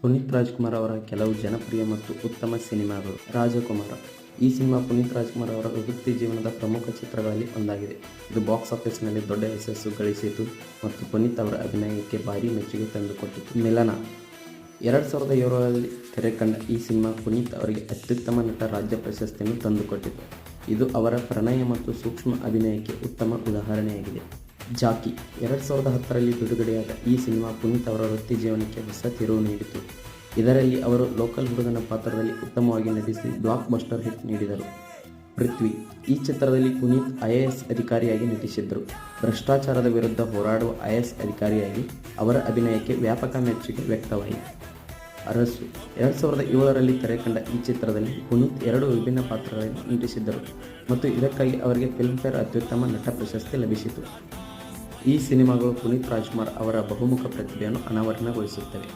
ಪುನೀತ್ ರಾಜ್ಕುಮಾರ್ ಅವರ ಕೆಲವು ಜನಪ್ರಿಯ ಮತ್ತು ಉತ್ತಮ ಸಿನಿಮಾಗಳು. ರಾಜಕುಮಾರ. ಈ ಸಿನಿಮಾ ಪುನೀತ್ ರಾಜ್ಕುಮಾರ್ ಅವರ ವೃತ್ತಿ ಜೀವನದ ಪ್ರಮುಖ ಚಿತ್ರಗಳಲ್ಲಿ ಒಂದಾಗಿದೆ. ಇದು ಬಾಕ್ಸ್ ಆಫೀಸ್ನಲ್ಲಿ ದೊಡ್ಡ ಯಶಸ್ಸು ಗಳಿಸಿತು ಮತ್ತು ಪುನೀತ್ ಅವರ ಅಭಿನಯಕ್ಕೆ ಭಾರೀ ಮೆಚ್ಚುಗೆ ತಂದುಕೊಟ್ಟಿತು. ಮಿಲನ. 2007ರಲ್ಲಿ ತೆರೆಕಂಡ ಈ ಸಿನಿಮಾ ಪುನೀತ್ ಅವರಿಗೆ ಅತ್ಯುತ್ತಮ ನಟ ರಾಜ್ಯ ಪ್ರಶಸ್ತಿಯನ್ನು ತಂದುಕೊಟ್ಟಿತು. ಇದು ಅವರ ಪ್ರಣಯ ಮತ್ತು ಸೂಕ್ಷ್ಮ ಅಭಿನಯಕ್ಕೆ ಉತ್ತಮ ಉದಾಹರಣೆಯಾಗಿದೆ. ಜಾಕಿ. 2010ರಲ್ಲಿ ಬಿಡುಗಡೆಯಾದ ಈ ಸಿನಿಮಾ ಪುನೀತ್ ಅವರ ವೃತ್ತಿ ಜೀವನಕ್ಕೆ ಹೊಸ ತಿರುವು ನೀಡಿತು. ಇದರಲ್ಲಿ ಅವರು ಲೋಕಲ್ ಹುಡುಗನ ಪಾತ್ರದಲ್ಲಿ ಉತ್ತಮವಾಗಿ ನಟಿಸಿ ಬ್ಲಾಕ್ ಬಸ್ಟರ್ ಹಿಟ್ ನೀಡಿದರು. ಪೃಥ್ವಿ. ಈ ಚಿತ್ರದಲ್ಲಿ ಪುನೀತ್ IAS ಅಧಿಕಾರಿಯಾಗಿ ನಟಿಸಿದ್ದರು. ಭ್ರಷ್ಟಾಚಾರದ ವಿರುದ್ಧ ಹೋರಾಡುವ IAS ಅಧಿಕಾರಿಯಾಗಿ ಅವರ ಅಭಿನಯಕ್ಕೆ ವ್ಯಾಪಕ ಮೆಚ್ಚುಗೆ ವ್ಯಕ್ತವಾಯಿತು. ಅರಸು. 2007ರಲ್ಲಿ ತೆರೆಕಂಡ ಈ ಚಿತ್ರದಲ್ಲಿ ಪುನೀತ್ 2 ವಿಭಿನ್ನ ಪಾತ್ರಗಳಲ್ಲಿ ನಟಿಸಿದ್ದರು ಮತ್ತು ಇದಕ್ಕಾಗಿ ಅವರಿಗೆ ಫಿಲ್ಮ್ಫೇರ್ ಅತ್ಯುತ್ತಮ ನಟ ಪ್ರಶಸ್ತಿ ಲಭಿಸಿತು. ಈ ಸಿನಿಮಾಗಳು ಪುನೀತ್ ರಾಜ್ಕುಮಾರ್ ಅವರ ಬಹುಮುಖ ಪ್ರತಿಭೆಯನ್ನು ಅನಾವರಣಗೊಳಿಸುತ್ತವೆ.